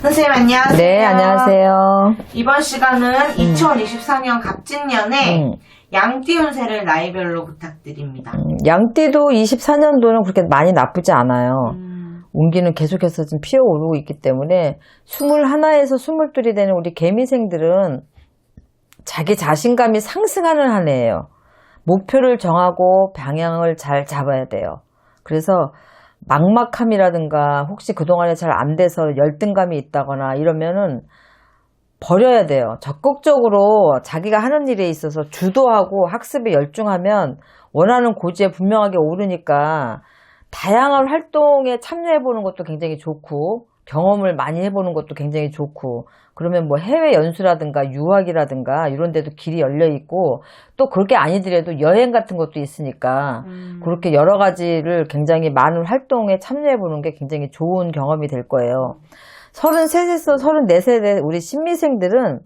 선생님 안녕하세요. 네, 안녕하세요. 이번 시간은 2024년 갑진년에 양띠 운세를 나이별로 부탁드립니다. 양띠도 24년도는 그렇게 많이 나쁘지 않아요. 운기는 계속해서 좀 피어오르고 있기 때문에 21에서 22이 되는 우리 개미생들은 자기 자신감이 상승하는 한 해예요. 목표를 정하고 방향을 잘 잡아야 돼요. 그래서 막막함이라든가 혹시 그동안에 잘 안 돼서 열등감이 있다거나 이러면은 버려야 돼요. 적극적으로 자기가 하는 일에 있어서 주도하고 학습에 열중하면 원하는 고지에 분명하게 오르니까 다양한 활동에 참여해보는 것도 굉장히 좋고 경험을 많이 해보는 것도 굉장히 좋고 그러면 뭐 해외 연수라든가 유학이라든가 이런 데도 길이 열려 있고 또 그렇게 아니더라도 여행 같은 것도 있으니까 그렇게 여러 가지를 굉장히 많은 활동에 참여해보는 게 굉장히 좋은 경험이 될 거예요. 33세에서 34세 우리 신미생들은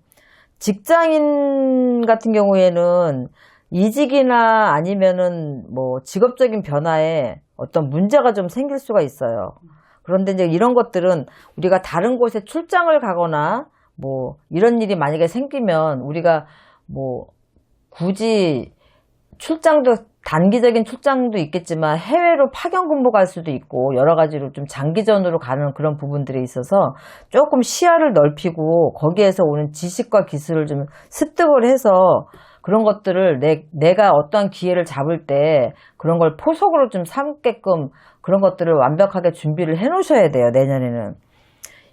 직장인 같은 경우에는 이직이나 아니면은 뭐 직업적인 변화에 어떤 문제가 좀 생길 수가 있어요. 그런데 이제 이런 것들은 우리가 다른 곳에 출장을 가거나 뭐 이런 일이 만약에 생기면 우리가 뭐 굳이 출장도 단기적인 출장도 있겠지만 해외로 파견 근무 갈 수도 있고 여러 가지로 좀 장기전으로 가는 그런 부분들에 있어서 조금 시야를 넓히고 거기에서 오는 지식과 기술을 좀 습득을 해서 그런 것들을 내가 어떠한 기회를 잡을 때 그런 걸 포석으로 좀 삼게끔 그런 것들을 완벽하게 준비를 해 놓으셔야 돼요. 내년에는.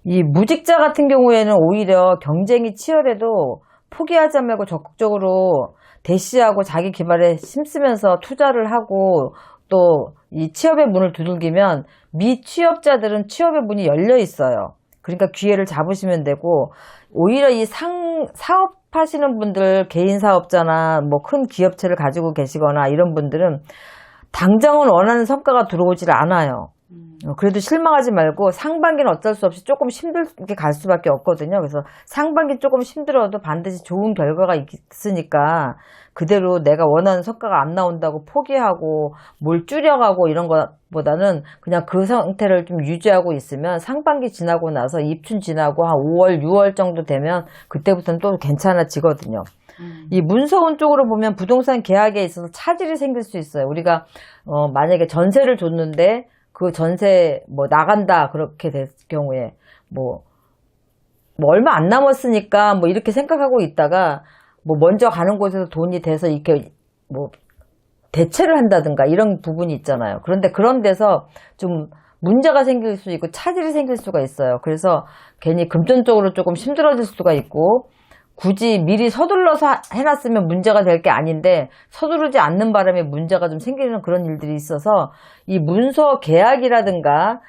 이 무직자 같은 경우에는 오히려 경쟁이 치열해도 포기하지 말고 적극적으로 대시하고 자기 개발에 힘쓰면서 투자를 하고 또 이 취업의 문을 두들기면 미취업자들은 취업의 문이 열려 있어요. 그러니까 기회를 잡으시면 되고 오히려 이 사업하시는 분들 개인 사업자나 뭐 큰 기업체를 가지고 계시거나 이런 분들은 당장은 원하는 성과가 들어오질 않아요. 그래도 실망하지 말고 상반기는 어쩔 수 없이 조금 힘들게 갈 수밖에 없거든요. 그래서 상반기 조금 힘들어도 반드시 좋은 결과가 있으니까 그대로 내가 원하는 성과가 안 나온다고 포기하고 뭘 줄여가고 이런 것보다는 그냥 그 상태를 좀 유지하고 있으면 상반기 지나고 나서 입춘 지나고 한 5월, 6월 정도 되면 그때부터는 또 괜찮아지거든요. 이 문서운 쪽으로 보면 부동산 계약에 있어서 차질이 생길 수 있어요. 우리가 만약에 전세를 줬는데 그 전세 뭐 나간다 그렇게 될 경우에 뭐 얼마 안 남았으니까 뭐 이렇게 생각하고 있다가 뭐 먼저 가는 곳에서 돈이 돼서 이렇게 뭐 대체를 한다든가 이런 부분이 있잖아요. 그런데 그런 데서 좀 문제가 생길 수 있고 차질이 생길 수가 있어요. 그래서 괜히 금전적으로 조금 힘들어질 수가 있고 굳이 미리 서둘러서 해놨으면 문제가 될 게 아닌데 서두르지 않는 바람에 문제가 좀 생기는 그런 일들이 있어서 이 문서 계약이라든가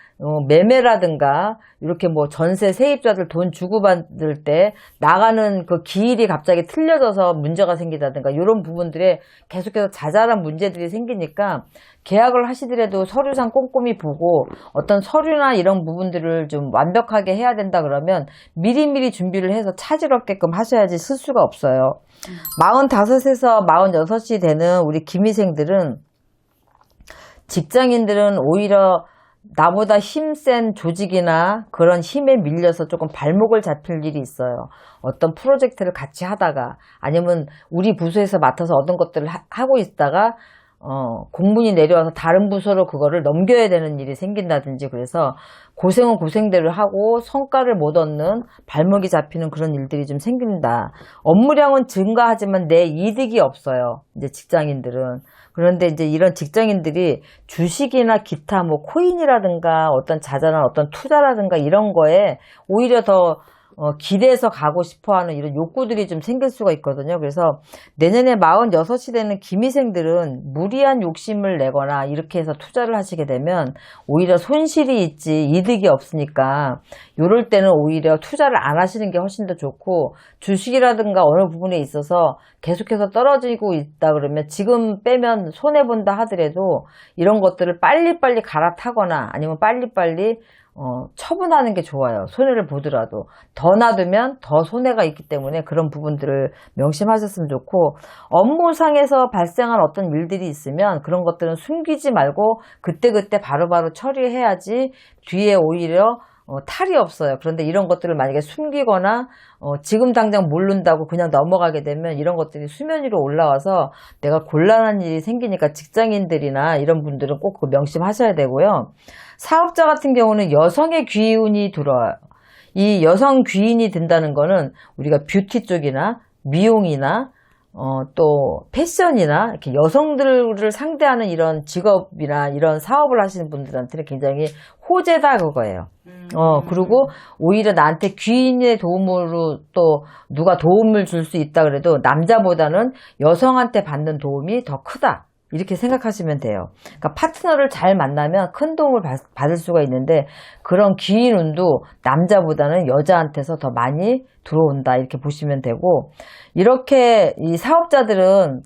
매매라든가 이렇게 뭐 전세 세입자들 돈 주고받을 때 나가는 그 기일이 갑자기 틀려져서 문제가 생기다든가 이런 부분들에 계속해서 자잘한 문제들이 생기니까 계약을 하시더라도 서류상 꼼꼼히 보고 어떤 서류나 이런 부분들을 좀 완벽하게 해야 된다 그러면 미리미리 준비를 해서 차질 없게끔 하셔야지 실수가 없어요. 45에서 46이 되는 우리 기미생들은 직장인들은 오히려 나보다 힘센 조직이나 그런 힘에 밀려서 조금 발목을 잡힐 일이 있어요. 어떤 프로젝트를 같이 하다가 아니면 우리 부서에서 맡아서 어떤 것들을 하고 있다가 공문이 내려와서 다른 부서로 그거를 넘겨야 되는 일이 생긴다든지 그래서 고생은 고생대로 하고 성과를 못 얻는 발목이 잡히는 그런 일들이 좀 생긴다. 업무량은 증가하지만 내 이득이 없어요. 이제 직장인들은. 그런데 이제 이런 직장인들이 주식이나 기타 뭐 코인이라든가 어떤 자잘한 어떤 투자라든가 이런 거에 오히려 더 기대서 가고 싶어 하는 이런 욕구들이 좀 생길 수가 있거든요. 그래서 내년에 46이 되는 기미생들은 무리한 욕심을 내거나 이렇게 해서 투자를 하시게 되면 오히려 손실이 있지 이득이 없으니까 이럴 때는 오히려 투자를 안 하시는 게 훨씬 더 좋고 주식이라든가 어느 부분에 있어서 계속해서 떨어지고 있다 그러면 지금 빼면 손해본다 하더라도 이런 것들을 빨리빨리 갈아타거나 아니면 빨리빨리 처분하는 게 좋아요. 손해를 보더라도. 더 놔두면 더 손해가 있기 때문에 그런 부분들을 명심하셨으면 좋고 업무상에서 발생한 어떤 일들이 있으면 그런 것들은 숨기지 말고 그때그때 바로바로 처리해야지 뒤에 오히려 탈이 없어요. 그런데 이런 것들을 만약에 숨기거나 지금 당장 모른다고 그냥 넘어가게 되면 이런 것들이 수면 위로 올라와서 내가 곤란한 일이 생기니까 직장인들이나 이런 분들은 꼭 그거 명심하셔야 되고요. 사업자 같은 경우는 여성의 귀운이 들어요. 이 여성 귀인이 든다는 거는 우리가 뷰티 쪽이나 미용이나 또 패션이나 이렇게 여성들을 상대하는 이런 직업이나 이런 사업을 하시는 분들한테는 굉장히 호재다 그거예요. 그리고 오히려 나한테 귀인의 도움으로 또 누가 도움을 줄 수 있다 그래도 남자보다는 여성한테 받는 도움이 더 크다. 이렇게 생각하시면 돼요. 그러니까 파트너를 잘 만나면 큰 도움을 받을 수가 있는데 그런 귀인 운도 남자보다는 여자한테서 더 많이 들어온다. 이렇게 보시면 되고 이렇게 이 사업자들은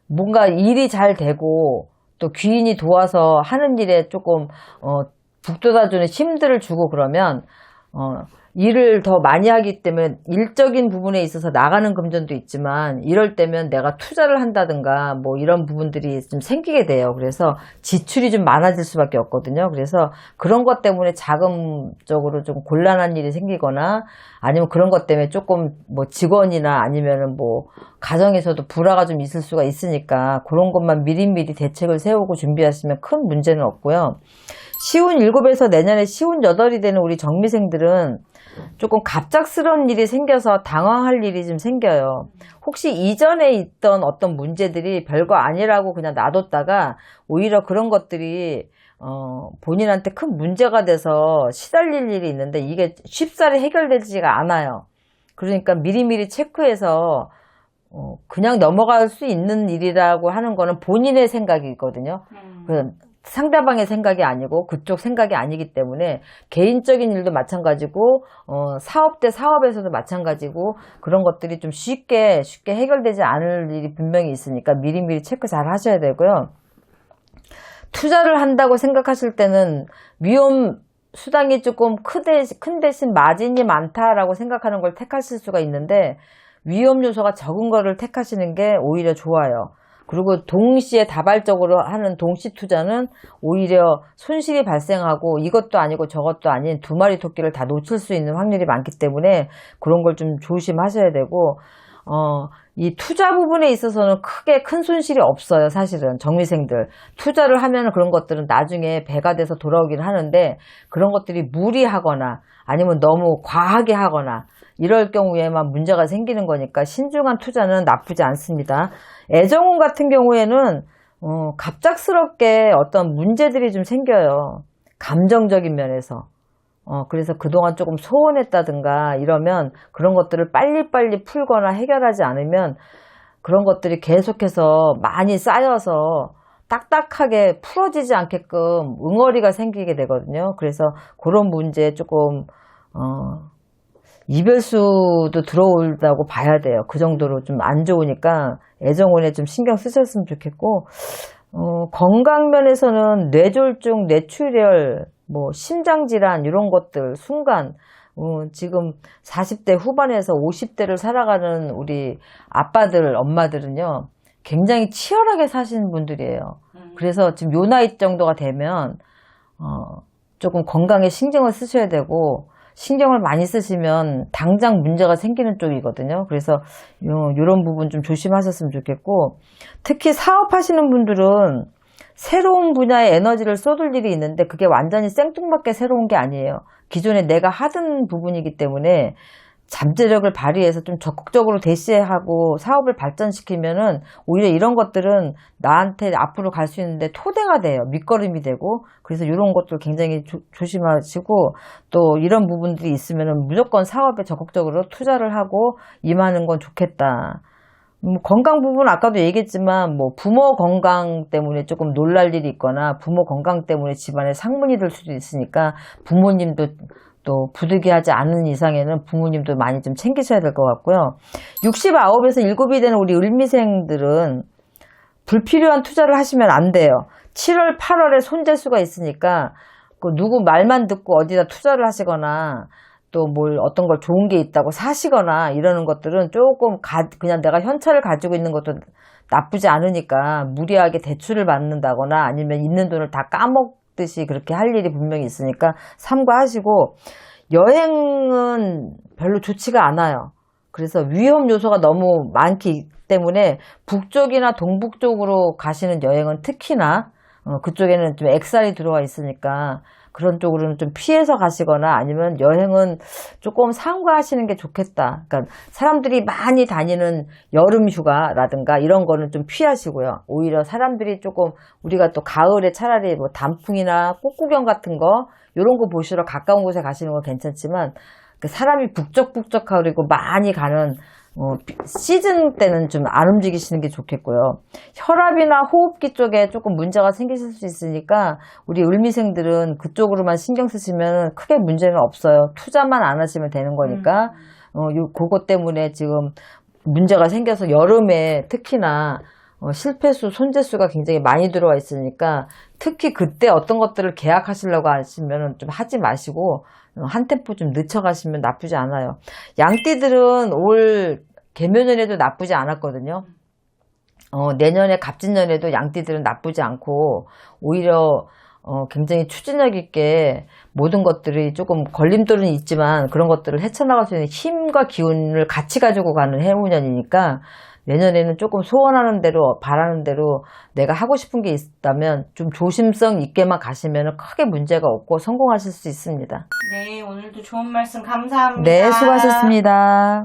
뭔가 일이 잘 되고 또 귀인이 도와서 하는 일에 조금 북돋아주는 힘들을 주고 그러면 일을 더 많이 하기 때문에 일적인 부분에 있어서 나가는 금전도 있지만 이럴 때면 내가 투자를 한다든가 뭐 이런 부분들이 좀 생기게 돼요. 그래서 지출이 좀 많아질 수밖에 없거든요. 그래서 그런 것 때문에 자금적으로 좀 곤란한 일이 생기거나 아니면 그런 것 때문에 조금 뭐 직원이나 아니면은 뭐 가정에서도 불화가 좀 있을 수가 있으니까 그런 것만 미리미리 대책을 세우고 준비하시면 큰 문제는 없고요. 시운 7에서 내년에 시운 8이 되는 우리 정미생들은 조금 갑작스러운 일이 생겨서 당황할 일이 좀 생겨요. 혹시 이전에 있던 어떤 문제들이 별거 아니라고 그냥 놔뒀다가 오히려 그런 것들이 본인한테 큰 문제가 돼서 시달릴 일이 있는데 이게 쉽사리 해결되지가 않아요. 그러니까 미리미리 체크해서 그냥 넘어갈 수 있는 일이라고 하는 거는 본인의 생각이거든요. 상대방의 생각이 아니고 그쪽 생각이 아니기 때문에 개인적인 일도 마찬가지고 사업 대 사업에서도 마찬가지고 그런 것들이 좀 쉽게 해결되지 않을 일이 분명히 있으니까 미리미리 체크 잘 하셔야 되고요. 투자를 한다고 생각하실 때는 위험 수당이 조금 큰 대신 마진이 많다라고 생각하는 걸 택하실 수가 있는데 위험 요소가 적은 거를 택하시는 게 오히려 좋아요. 그리고 동시에 다발적으로 하는 동시 투자는 오히려 손실이 발생하고 이것도 아니고 저것도 아닌 두 마리 토끼를 다 놓칠 수 있는 확률이 많기 때문에 그런 걸 좀 조심하셔야 되고 이 투자 부분에 있어서는 크게 큰 손실이 없어요. 사실은 정미생들 투자를 하면 그런 것들은 나중에 배가 돼서 돌아오긴 하는데 그런 것들이 무리하거나 아니면 너무 과하게 하거나 이럴 경우에만 문제가 생기는 거니까 신중한 투자는 나쁘지 않습니다. 애정운 같은 경우에는 갑작스럽게 어떤 문제들이 좀 생겨요. 감정적인 면에서. 그래서 그동안 조금 소원했다든가 이러면 그런 것들을 빨리빨리 풀거나 해결하지 않으면 그런 것들이 계속해서 많이 쌓여서 딱딱하게 풀어지지 않게끔 응어리가 생기게 되거든요. 그래서 그런 문제에 조금 이별수도 들어올다고 봐야 돼요. 그 정도로 좀 안 좋으니까 애정운에 좀 신경 쓰셨으면 좋겠고 건강면에서는 뇌졸중, 뇌출혈, 뭐 심장질환 이런 것들 순간 지금 40대 후반에서 50대를 살아가는 우리 아빠들, 엄마들은요 굉장히 치열하게 사시는 분들이에요. 그래서 지금 요 나이 정도가 되면 조금 건강에 신경을 쓰셔야 되고 신경을 많이 쓰시면 당장 문제가 생기는 쪽이거든요. 그래서 이런 부분 좀 조심하셨으면 좋겠고 특히 사업하시는 분들은 새로운 분야에 에너지를 쏟을 일이 있는데 그게 완전히 생뚱맞게 새로운 게 아니에요. 기존에 내가 하던 부분이기 때문에 잠재력을 발휘해서 좀 적극적으로 대시하고 사업을 발전시키면은 오히려 이런 것들은 나한테 앞으로 갈 수 있는데 토대가 돼요. 밑거름이 되고. 그래서 이런 것들 굉장히 조심하시고 또 이런 부분들이 있으면은 무조건 사업에 적극적으로 투자를 하고 임하는 건 좋겠다. 건강 부분 아까도 얘기했지만 뭐 부모 건강 때문에 조금 놀랄 일이 있거나 부모 건강 때문에 집안에 상문이 들 수도 있으니까 부모님도 또 부득이하지 않은 이상에는 부모님도 많이 좀 챙기셔야 될 것 같고요. 69에서 7이 되는 우리 을미생들은 불필요한 투자를 하시면 안 돼요. 7월, 8월에 손재수가 있으니까 그 누구 말만 듣고 어디다 투자를 하시거나 또 뭘 어떤 걸 좋은 게 있다고 사시거나 이러는 것들은 조금 그냥 내가 현찰을 가지고 있는 것도 나쁘지 않으니까 무리하게 대출을 받는다거나 아니면 있는 돈을 다 하셨듯이 그렇게 할 일이 분명히 있으니까 삼가하시고, 여행은 별로 좋지가 않아요. 그래서 위험 요소가 너무 많기 때문에 북쪽이나 동북 쪽으로 가시는 여행은 특히나 그쪽에는 좀 액살이 들어와 있으니까 그런 쪽으로는 좀 피해서 가시거나 아니면 여행은 조금 삼가하시는 게 좋겠다. 그러니까 사람들이 많이 다니는 여름 휴가라든가 이런 거는 좀 피하시고요. 오히려 사람들이 조금 우리가 또 가을에 차라리 뭐 단풍이나 꽃구경 같은 거 이런 거 보시러 가까운 곳에 가시는 건 괜찮지만 그 사람이 북적북적하고 많이 가는 시즌 때는 좀 안 움직이시는 게 좋겠고요. 혈압이나 호흡기 쪽에 조금 문제가 생기실 수 있으니까 우리 을미생들은 그쪽으로만 신경 쓰시면 크게 문제는 없어요. 투자만 안 하시면 되는 거니까 그것 때문에 지금 문제가 생겨서 여름에 특히나 실패수, 손재수가 굉장히 많이 들어와 있으니까 특히 그때 어떤 것들을 계약하시려고 하시면 좀 하지 마시고 한 템포 좀 늦춰가시면 나쁘지 않아요. 양띠들은 올 개묘년에도 나쁘지 않았거든요. 내년에 갑진년에도 양띠들은 나쁘지 않고 오히려 굉장히 추진력 있게 모든 것들이 조금 걸림돌은 있지만 그런 것들을 헤쳐나갈 수 있는 힘과 기운을 같이 가지고 가는 해운년이니까 내년에는 조금 소원하는 대로 바라는 대로 내가 하고 싶은 게 있다면 좀 조심성 있게만 가시면 크게 문제가 없고 성공하실 수 있습니다. 네, 오늘도 좋은 말씀 감사합니다. 네, 수고하셨습니다.